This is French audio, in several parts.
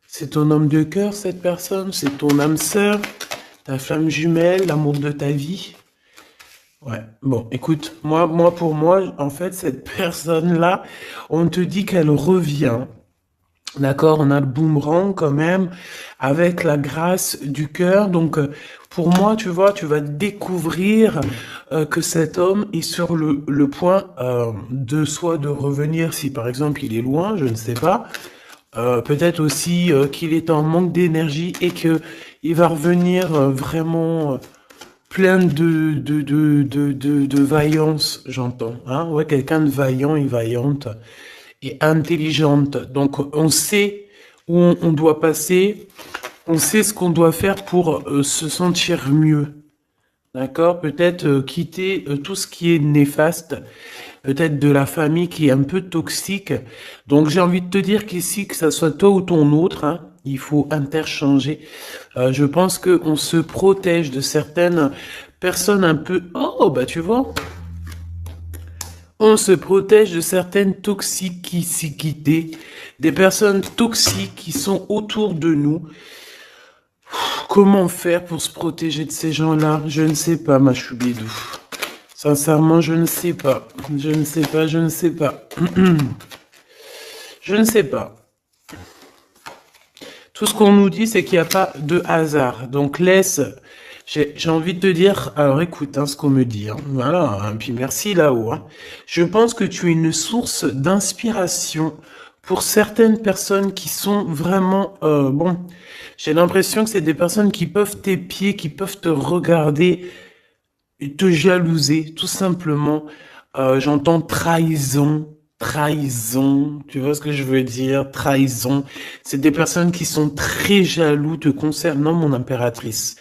C'est ton homme de cœur, cette personne, c'est ton âme sœur, ta flamme jumelle, l'amour de ta vie. Ouais, bon, écoute, pour moi, en fait, cette personne-là, on te dit qu'elle revient. D'accord, on a le boomerang quand même, avec la grâce du cœur. Donc, pour moi, tu vois, tu vas découvrir que cet homme est sur le point de soit de revenir, si par exemple il est loin, je ne sais pas. Peut-être aussi qu'il est en manque d'énergie et que il va revenir vraiment plein de vaillance, j'entends. Hein? Ouais, quelqu'un de vaillant et vaillante et intelligente. Donc, on sait où on doit passer, on sait ce qu'on doit faire pour se sentir mieux. D'accord? Peut-être quitter tout ce qui est néfaste, peut-être de la famille qui est un peu toxique. Donc j'ai envie de te dire qu'ici, que ça soit toi ou ton autre, hein, il faut interchanger. Je pense qu'on se protège de certaines personnes un peu... Oh, bah tu vois, on se protège de certaines toxicités, des personnes toxiques qui sont autour de nous. Comment faire pour se protéger de ces gens-là? Je ne sais pas, ma choubidou. Sincèrement, je ne sais pas. Je ne sais pas, je ne sais pas. Je ne sais pas. Tout ce qu'on nous dit, c'est qu'il n'y a pas de hasard. Donc laisse... J'ai envie de te dire... Alors écoute, hein, ce qu'on me dit. Hein. Voilà, hein, puis merci là-haut. Hein. Je pense que tu es une source d'inspiration pour certaines personnes qui sont vraiment... bon, j'ai l'impression que c'est des personnes qui peuvent t'épier, qui peuvent te regarder et te jalouser, tout simplement. J'entends trahison, trahison, tu vois ce que je veux dire, trahison. C'est des personnes qui sont très jaloux te concernant, mon impératrice.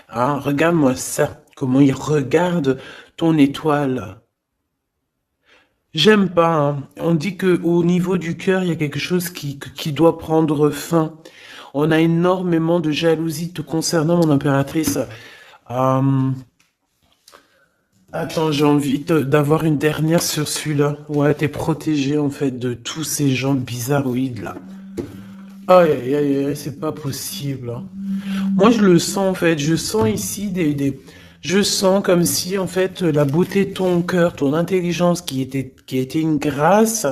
Hein, regarde-moi ça, comment il regarde ton étoile. J'aime pas, hein. On dit que au niveau du cœur, il y a quelque chose qui doit prendre fin. On a énormément de jalousie te concernant, mon impératrice. Euh, Attends, j'ai envie d'avoir une dernière sur celui-là. Ouais, t'es protégé en fait de tous ces gens bizarroïdes là. Aïe, aïe, aïe, aïe, c'est pas possible. Hein. Moi, je le sens en fait. Je sens ici je sens comme si en fait la beauté de ton cœur, ton intelligence qui était une grâce,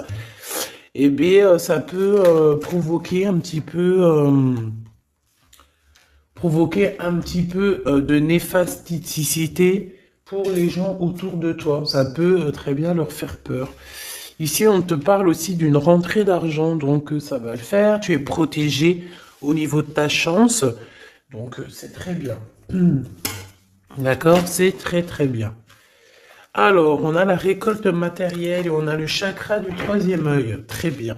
eh bien, ça peut provoquer un petit peu, de néfasticité pour les gens autour de toi. Ça peut très bien leur faire peur. Ici, on te parle aussi d'une rentrée d'argent, donc ça va le faire. Tu es protégé au niveau de ta chance, donc c'est très bien. D'accord? C'est très très bien. Alors, on a la récolte matérielle et on a le chakra du troisième œil. Très bien.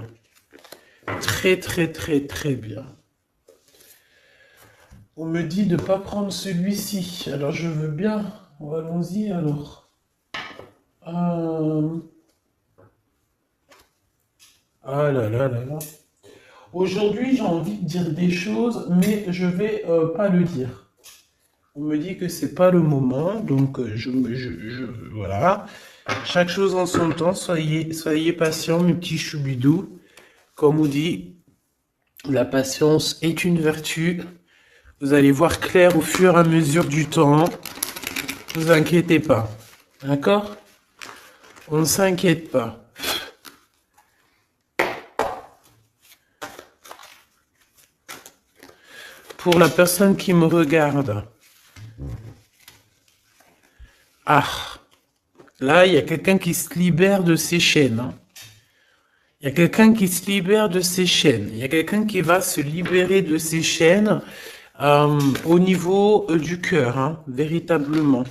Très très très très bien. On me dit de ne pas prendre celui-ci. Alors, je veux bien. Allons-y alors. Ah là là là là. Aujourd'hui, j'ai envie de dire des choses, mais je vais pas le dire. On me dit que c'est pas le moment, donc voilà. Chaque chose en son temps. Soyez patients, mes petits choubidous. Comme on dit, la patience est une vertu. Vous allez voir clair au fur et à mesure du temps. Ne vous inquiétez pas. D'accord? On ne s'inquiète pas. Pour la personne qui me regarde. Ah, là, il y a quelqu'un qui se libère de ses chaînes. Hein. Il y a quelqu'un qui se libère de ses chaînes. Il y a quelqu'un qui va se libérer de ses chaînes au niveau du cœur, hein, véritablement.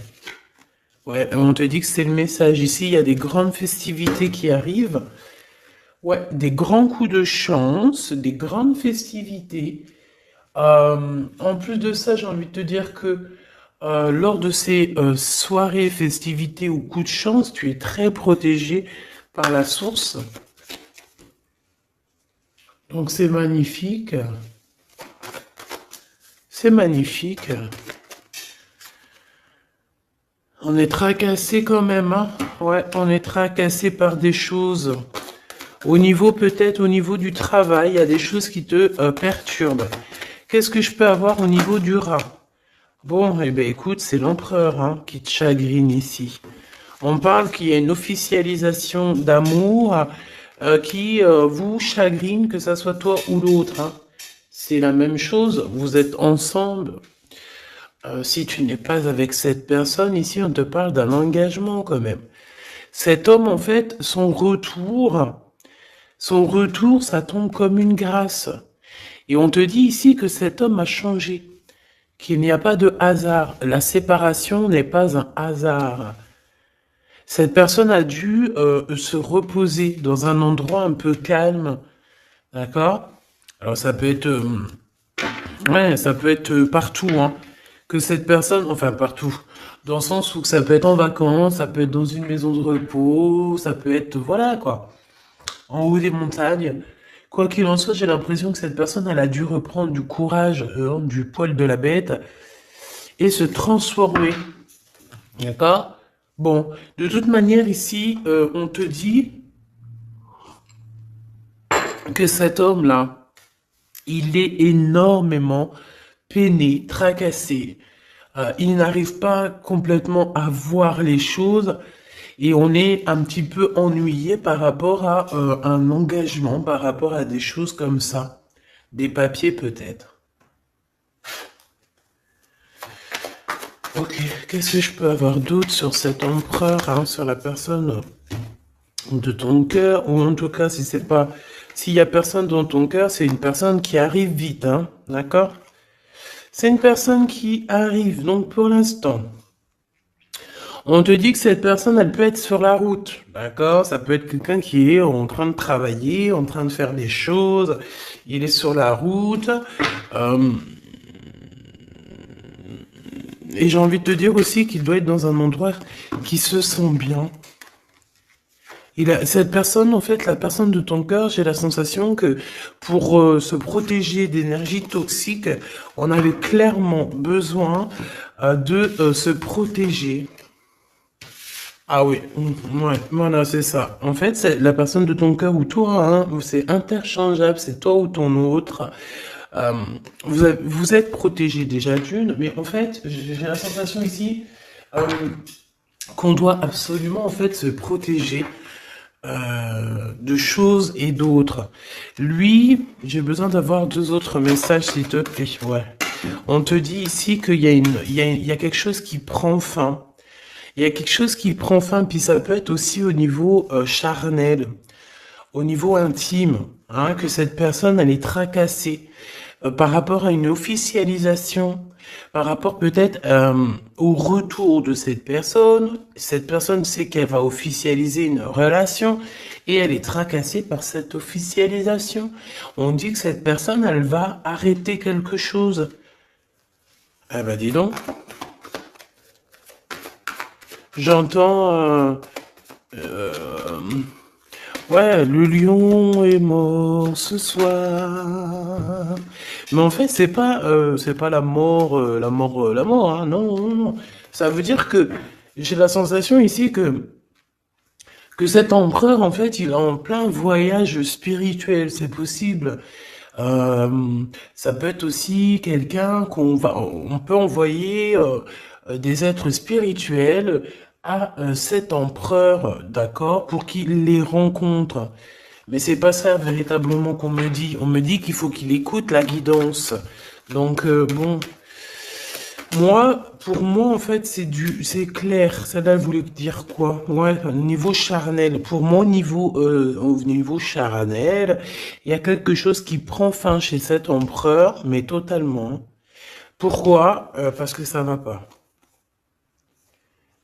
Ouais, on te dit que c'est le message. Ici, il y a des grandes festivités qui arrivent. Ouais, des grands coups de chance, des grandes festivités. En plus de ça, j'ai envie de te dire que lors de ces soirées, festivités ou coups de chance, tu es très protégé par la source. Donc c'est magnifique. C'est magnifique. On est tracassé quand même, hein. Ouais, on est tracassé par des choses Au niveau, peut-être, au niveau du travail, il y a des choses qui te perturbent. Qu'est-ce que je peux avoir au niveau du rat? Bon, eh ben écoute, c'est l'empereur hein, qui te chagrine ici. On parle qu'il y a une officialisation d'amour qui vous chagrine, que ça soit toi ou l'autre. Hein. C'est la même chose, vous êtes ensemble. Si tu n'es pas avec cette personne, ici on te parle d'un engagement quand même. Cet homme, en fait, son retour, ça tombe comme une grâce. Et on te dit ici que cet homme a changé, qu'il n'y a pas de hasard. La séparation n'est pas un hasard. Cette personne a dû se reposer dans un endroit un peu calme, d'accord? Alors ça peut être, ouais, ça peut être partout, hein. Que cette personne, enfin partout, dans le sens où ça peut être en vacances, ça peut être dans une maison de repos, ça peut être, voilà quoi, en haut des montagnes. Quoi qu'il en soit, j'ai l'impression que cette personne, elle a dû reprendre du courage du poil de la bête et se transformer, d'accord? Bon, de toute manière, ici, on te dit que cet homme-là, il est énormément peiné, tracassé. Il n'arrive pas complètement à voir les choses et on est un petit peu ennuyé par rapport à un engagement, par rapport à des choses comme ça. Des papiers peut-être. Ok, qu'est-ce que je peux avoir d'autre sur cet empereur, hein, sur la personne de ton cœur, ou en tout cas, si c'est pas, s'il y a personne dans ton cœur, c'est une personne qui arrive vite, hein, d'accord? C'est une personne qui arrive, donc pour l'instant, on te dit que cette personne, elle peut être sur la route, d'accord? Ça peut être quelqu'un qui est en train de travailler, en train de faire des choses, il est sur la route, euh, et j'ai envie de te dire aussi qu'il doit être dans un endroit qui se sent bien. Cette personne, en fait, la personne de ton cœur, j'ai la sensation que pour se protéger d'énergie toxique, on avait clairement besoin de se protéger. Ah oui, ouais, voilà, c'est ça. En fait, c'est la personne de ton cœur ou toi, hein, c'est interchangeable, c'est toi ou ton autre. Euh, vous êtes protégé déjà d'une, mais en fait, j'ai la sensation ici qu'on doit absolument en fait se protéger de choses et d'autres. Lui, j'ai besoin d'avoir deux autres messages, s'il te plaît. Ouais. On te dit ici qu'il y a il y a quelque chose qui prend fin. Il y a quelque chose qui prend fin, puis ça peut être aussi au niveau charnel, au niveau intime, hein, que cette personne, elle est tracassée par rapport à une officialisation, par rapport peut-être au retour de cette personne. Cette personne sait qu'elle va officialiser une relation et elle est tracassée par cette officialisation. On dit que cette personne, elle va arrêter quelque chose. Eh ben dis donc, j'entends... ouais, le lion est mort ce soir. Mais en fait, c'est pas la mort, hein. Non, non, non. Ça veut dire que j'ai la sensation ici que cet empereur, en fait, il est en plein voyage spirituel. C'est possible. Ça peut être aussi quelqu'un on peut envoyer des êtres spirituels à cet empereur, d'accord, pour qu'il les rencontre. Mais c'est pas ça véritablement qu'on me dit. On me dit qu'il faut qu'il écoute la guidance. Donc bon, pour moi en fait c'est clair. Celle-là voulait dire quoi? Ouais, au niveau charnel. Pour moi au niveau charnel, il y a quelque chose qui prend fin chez cet empereur, mais totalement. Pourquoi? Parce que ça va pas.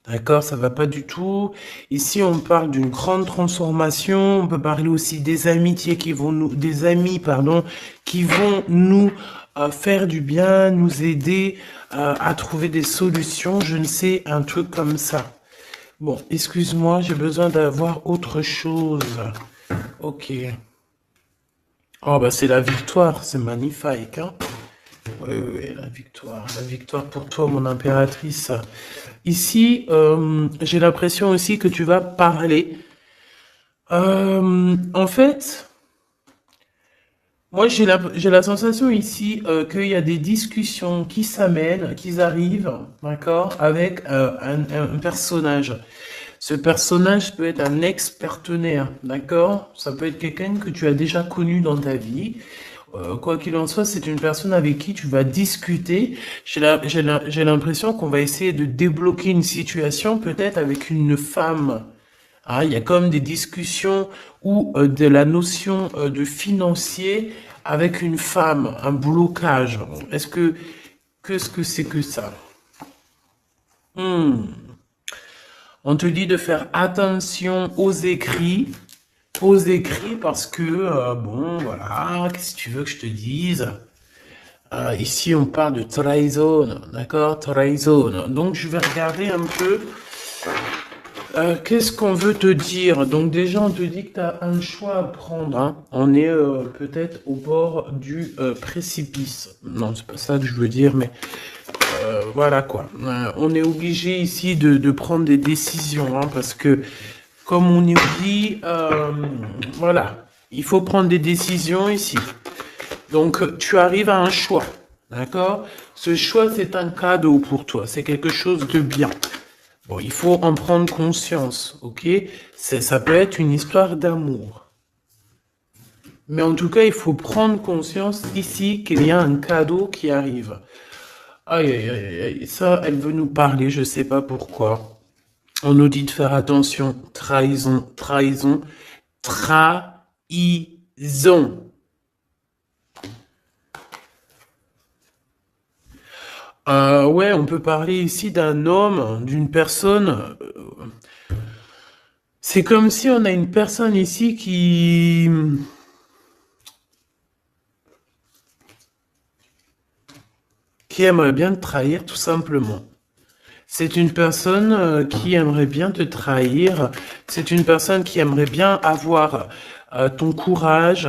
D'accord, ça va pas du tout. Ici, on parle d'une grande transformation. On peut parler aussi des amitiés des amis, pardon, qui vont nous faire du bien, nous aider à trouver des solutions. Je ne sais, un truc comme ça. Bon, excuse-moi, j'ai besoin d'avoir autre chose. Ok. Oh, bah, c'est la victoire. C'est magnifique, hein. Oui, oui, oui, la victoire. La victoire pour toi, mon impératrice. Ici, j'ai l'impression aussi que tu vas parler En fait, moi j'ai la sensation ici qu'il y a des discussions qui s'amènent, qui arrivent, d'accord, avec un personnage. Ce personnage peut être un ex-partenaire, d'accord? Ça peut être quelqu'un que tu as déjà connu dans ta vie. Quoi qu'il en soit, c'est une personne avec qui tu vas discuter. J'ai l'impression qu'on va essayer de débloquer une situation, peut-être avec une femme. Ah, il y a comme des discussions ou de la notion de financier avec une femme, un blocage. Qu'est-ce que c'est que ça? Hmm. On te dit de faire attention aux écrits parce que, bon, voilà, qu'est-ce que tu veux que je te dise? Ici, on parle de trahison, d'accord? Trahison. Donc, je vais regarder un peu, qu'est-ce qu'on veut te dire? Donc, déjà, on te dit que tu as un choix à prendre, hein. On est peut-être au bord du précipice. Non, c'est pas ça que je veux dire, mais voilà quoi. On est obligé ici de prendre des décisions, hein, parce que comme on nous dit, voilà, il faut prendre des décisions ici. Donc tu arrives à un choix, d'accord? Ce choix, c'est un cadeau pour toi, c'est quelque chose de bien. Bon, il faut en prendre conscience, ok? Ça peut être une histoire d'amour. Mais en tout cas, il faut prendre conscience ici qu'il y a un cadeau qui arrive. Aïe, aïe, aïe, aïe, ça, elle veut nous parler, je sais pas pourquoi. On nous dit de faire attention. Trahison, trahison, trahison. Ouais, on peut parler ici d'un homme, d'une personne. C'est comme si on a une personne ici qui aimerait bien te trahir, tout simplement. C'est une personne qui aimerait bien te trahir. C'est une personne qui aimerait bien avoir ton courage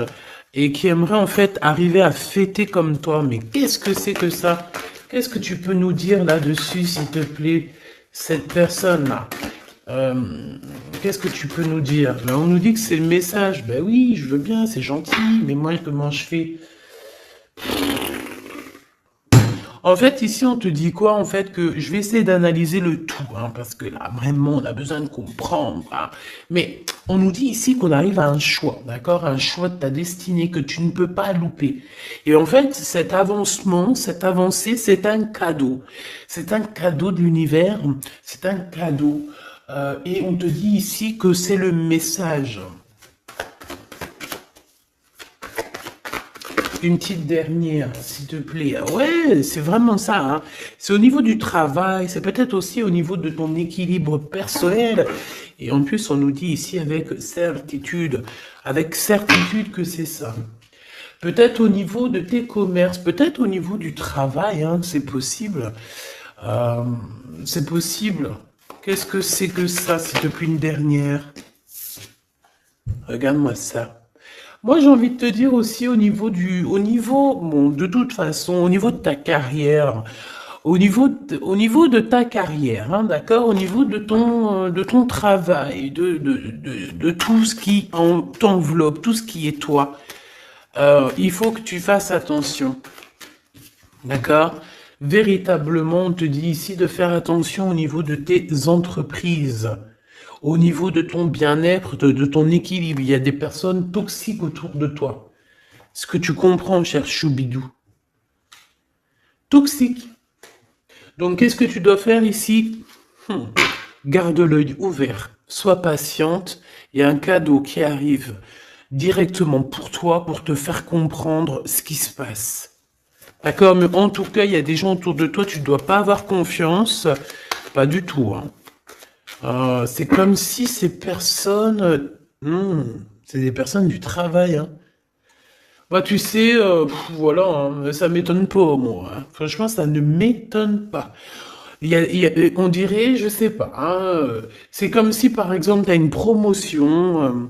et qui aimerait en fait arriver à fêter comme toi. Mais qu'est-ce que c'est que ça? Qu'est-ce que tu peux nous dire là-dessus, s'il te plaît, cette personne-là? Qu'est-ce que tu peux nous dire? Ben, on nous dit que c'est le message. Ben oui, je veux bien, c'est gentil, mais moi, comment je fais? En fait, ici, on te dit quoi? En fait, que je vais essayer d'analyser le tout, hein, parce que là, vraiment, on a besoin de comprendre, hein. Mais on nous dit ici qu'on arrive à un choix, d'accord? Un choix de ta destinée que tu ne peux pas louper. Et en fait, cet avancement, cette avancée, c'est un cadeau. C'est un cadeau de l'univers, c'est un cadeau. Et on te dit ici que c'est le message. Une petite dernière, s'il te plaît. Ouais, c'est vraiment ça, hein. C'est au niveau du travail, c'est peut-être aussi au niveau de ton équilibre personnel. Et en plus, on nous dit ici avec certitude que c'est ça. Peut-être au niveau de tes commerces, peut-être au niveau du travail, hein, c'est possible. Euh, c'est possible. Qu'est-ce que c'est que ça, s'il te plaît, une dernière? Regarde-moi ça. Moi, j'ai envie de te dire aussi bon, de toute façon, au niveau de ta carrière, au niveau de ta carrière, hein, d'accord, au niveau de ton travail, de tout ce qui t'enveloppe, tout ce qui est toi, il faut que tu fasses attention, d'accord? Véritablement, on te dit ici de faire attention au niveau de tes entreprises. Au niveau de ton bien-être, de ton équilibre, il y a des personnes toxiques autour de toi. Est-ce que tu comprends, cher Choubidou? Toxique. Donc, qu'est-ce que tu dois faire ici? Garde l'œil ouvert. Sois patiente. Il y a un cadeau qui arrive directement pour toi, pour te faire comprendre ce qui se passe. D'accord? Mais en tout cas, il y a des gens autour de toi, tu ne dois pas avoir confiance. Pas du tout, hein. C'est comme si ces personnes, c'est des personnes du travail, hein. Bah, tu sais, voilà, hein, ça m'étonne pas, moi, hein. Franchement, ça ne m'étonne pas. On dirait, je sais pas, hein, c'est comme si, par exemple, tu as une promotion.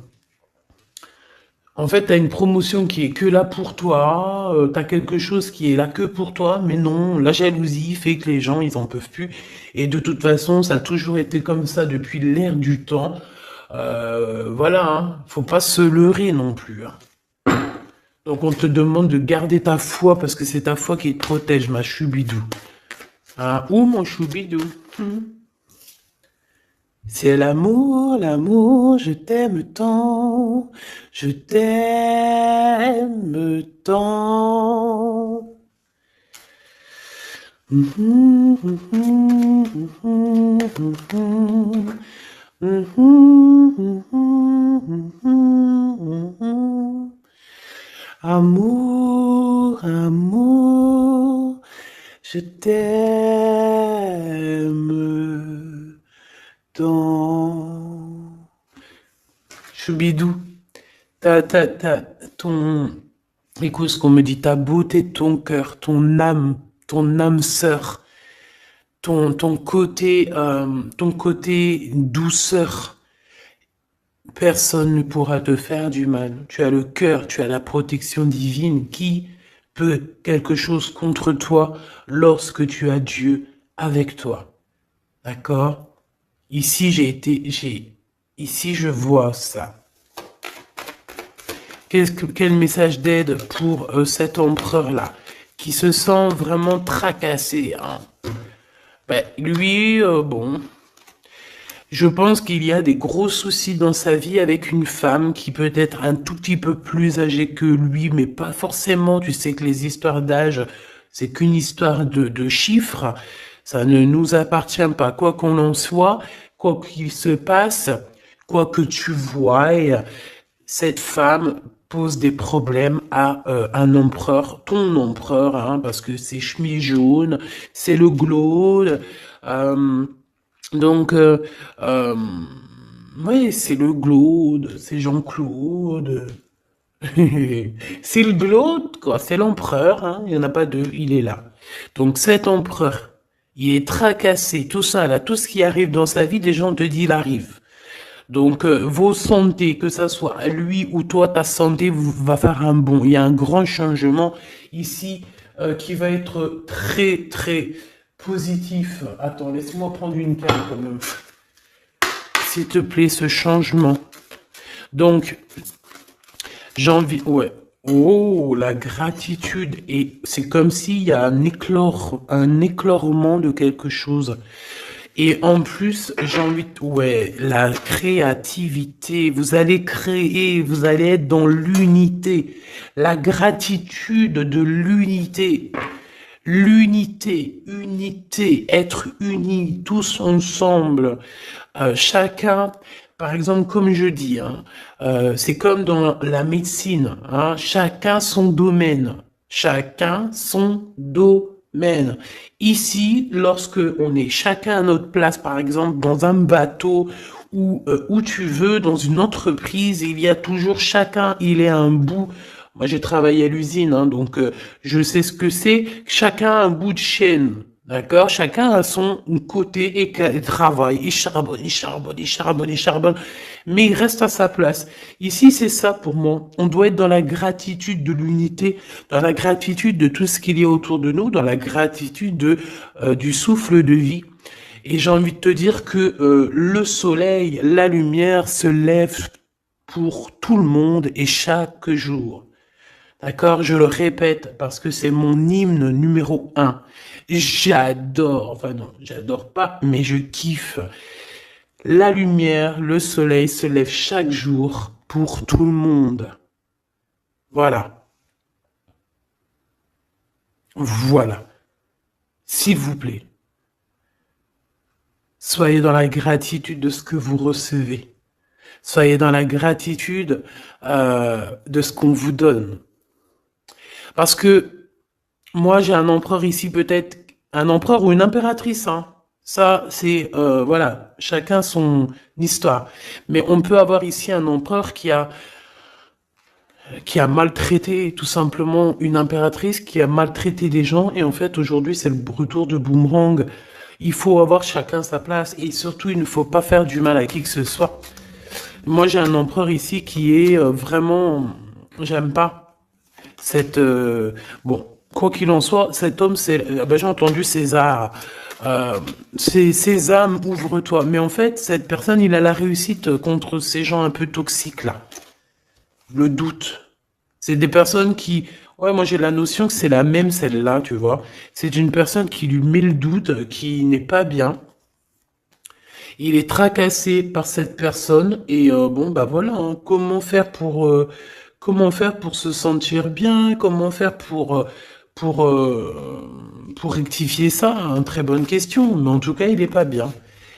En fait, tu as une promotion qui est que là pour toi, tu as quelque chose qui est là que pour toi, mais non, la jalousie fait que les gens, ils en peuvent plus. Et de toute façon, ça a toujours été comme ça depuis l'ère du temps. Voilà, hein, faut pas se leurrer non plus, hein. Donc on te demande de garder ta foi parce que c'est ta foi qui te protège, ma choubidou. Ah, ou mon choubidou. C'est l'amour, l'amour, je t'aime tant, je t'aime tant. Amour, amour, je t'aime tant. Choubidou, ton, écoute ce qu'on me dit, ta beauté, ton cœur, ton âme sœur, ton côté douceur. Personne ne pourra te faire du mal. Tu as le cœur, tu as la protection divine. Qui peut quelque chose contre toi lorsque tu as Dieu avec toi? D'accord? Ici, ici, je vois ça. Quel message d'aide pour cet empereur-là, qui se sent vraiment tracassé, hein? Ben, lui, bon, je pense qu'il y a des gros soucis dans sa vie avec une femme qui peut être un tout petit peu plus âgée que lui, mais pas forcément. Tu sais que les histoires d'âge, c'est qu'une histoire de chiffres. Ça ne nous appartient pas. Quoi qu'on en soit, quoi qu'il se passe, quoi que tu voies, cette femme pose des problèmes à un empereur, ton empereur, hein, parce que c'est chemise jaune, c'est le glaude. Donc, oui, c'est le Glaude, c'est Jean-Claude. C'est le Glaude, quoi, c'est l'empereur, hein, il n'y en a pas deux, il est là. Donc cet empereur, il est tracassé, tout ça, là, tout ce qui arrive dans sa vie, les gens te disent, il arrive. Donc, vos santé, que ça soit lui ou toi, ta santé va faire un bond. Il y a un grand changement ici qui va être très, très positif. Attends, laisse-moi prendre une carte quand même. S'il te plaît, ce changement. Donc, j'ai envie... Ouais. Oh, la gratitude. Et c'est comme s'il y a un éclorement de quelque chose. Et en plus, j'ai envie de... Ouais, la créativité. Vous allez créer, vous allez être dans l'unité. La gratitude de l'unité. L'unité, unité, être unis, tous ensemble. Chacun, par exemple, comme je dis, hein, c'est comme dans la médecine, hein, chacun son domaine. Chacun son domaine. Ici, lorsque on est chacun à notre place, par exemple, dans un bateau ou où tu veux, dans une entreprise, il y a toujours chacun, il est à un bout. Moi, j'ai travaillé à l'usine, hein, donc je sais ce que c'est. Chacun a un bout de chaîne, d'accord? Chacun a son côté et travaille. Il charbonne, il charbonne, il charbonne, il charbonne, mais il reste à sa place. Ici, c'est ça pour moi. On doit être dans la gratitude de l'unité, dans la gratitude de tout ce qu'il y a autour de nous, dans la gratitude du souffle de vie. Et j'ai envie de te dire que le soleil, la lumière se lève pour tout le monde et chaque jour. D'accord, je le répète parce que c'est mon hymne numéro 1. J'adore, enfin non, j'adore pas, mais je kiffe. La lumière, le soleil se lève chaque jour pour tout le monde. Voilà. Voilà. S'il vous plaît, soyez dans la gratitude de ce que vous recevez. Soyez dans la gratitude de ce qu'on vous donne. Parce que moi, j'ai un empereur ici, peut-être un empereur ou une impératrice, hein. Ça, c'est, voilà, chacun son histoire. Mais on peut avoir ici un empereur qui a maltraité tout simplement une impératrice, qui a maltraité des gens. Et en fait, aujourd'hui, c'est le retour de boomerang. Il faut avoir chacun sa place. Et surtout, il ne faut pas faire du mal à qui que ce soit. Moi, j'ai un empereur ici qui est vraiment... J'aime pas cette... bon, Quoi qu'il en soit, cet homme, c'est, ben, j'ai entendu César. C'est Sésame, ouvre-toi. Mais en fait, cette personne, il a la réussite contre ces gens un peu toxiques là. Le doute. C'est des personnes qui, ouais, moi j'ai la notion que c'est la même celle-là, tu vois. C'est une personne qui lui met le doute, qui n'est pas bien. Il est tracassé par cette personne et bon bah voilà, hein, comment faire pour se sentir bien, comment faire pour pour rectifier ça, hein, très bonne question, mais en tout cas il est pas bien.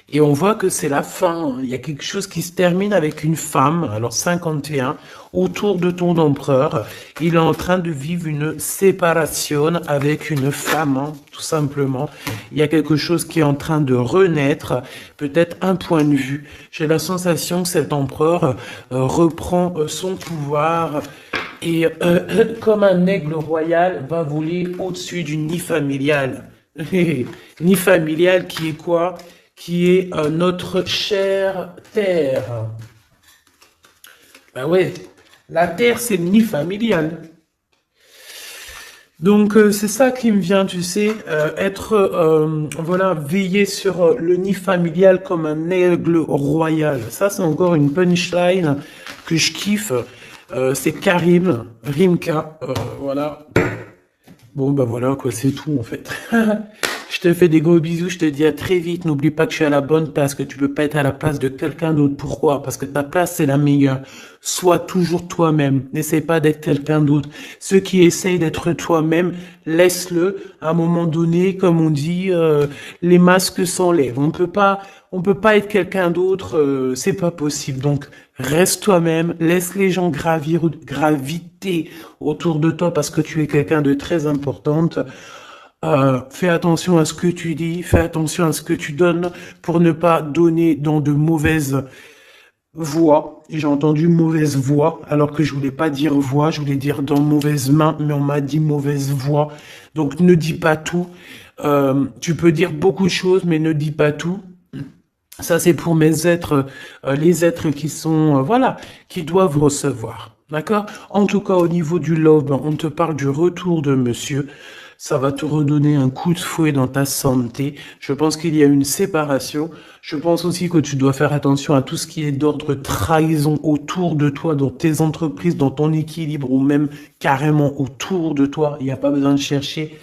Et on voit que c'est la fin. Il y a quelque chose qui se termine avec une femme, alors 51, autour de ton empereur. Il est en train de vivre une séparation avec une femme, hein, tout simplement. Il y a quelque chose qui est en train de renaître, peut-être un point de vue. J'ai la sensation que cet empereur reprend son pouvoir et comme un aigle royal va voler au-dessus du nid familial. Nid familial qui est quoi? Qui est notre chère terre. Ben ouais, la terre c'est le nid familial. Donc c'est ça qui me vient, tu sais, être, voilà, veiller sur le nid familial comme un aigle royal. Ça c'est encore une punchline que je kiffe. C'est Karim, Rimka, voilà. Bon bah voilà quoi, c'est tout en fait. Je te fais des gros bisous, je te dis à très vite. N'oublie pas que je suis à la bonne place, que tu peux pas être à la place de quelqu'un d'autre. Pourquoi? Parce que ta place, c'est la meilleure. Sois toujours toi-même. N'essaie pas d'être quelqu'un d'autre. Ceux qui essayent d'être toi-même, laisse-le. À un moment donné, comme on dit, les masques s'enlèvent. On peut pas être quelqu'un d'autre. C'est pas possible. Donc, reste toi-même. Laisse les gens graviter autour de toi parce que tu es quelqu'un de très importante. Fais attention à ce que tu dis, fais attention à ce que tu donnes pour ne pas donner dans de mauvaises voies. J'ai entendu mauvaise voix alors que je voulais pas dire voix, je voulais dire dans mauvaise main, mais on m'a dit mauvaise voix. Donc ne dis pas tout. Tu peux dire beaucoup de choses, mais ne dis pas tout. Ça, c'est pour mes êtres, les êtres qui sont, voilà, qui doivent recevoir. D'accord? En tout cas, au niveau du love, ben, on te parle du retour de monsieur. Ça va te redonner un coup de fouet dans ta santé. Je pense qu'il y a une séparation. Je pense aussi que tu dois faire attention à tout ce qui est d'ordre trahison autour de toi, dans tes entreprises, dans ton équilibre ou même carrément autour de toi. Il n'y a pas besoin de chercher.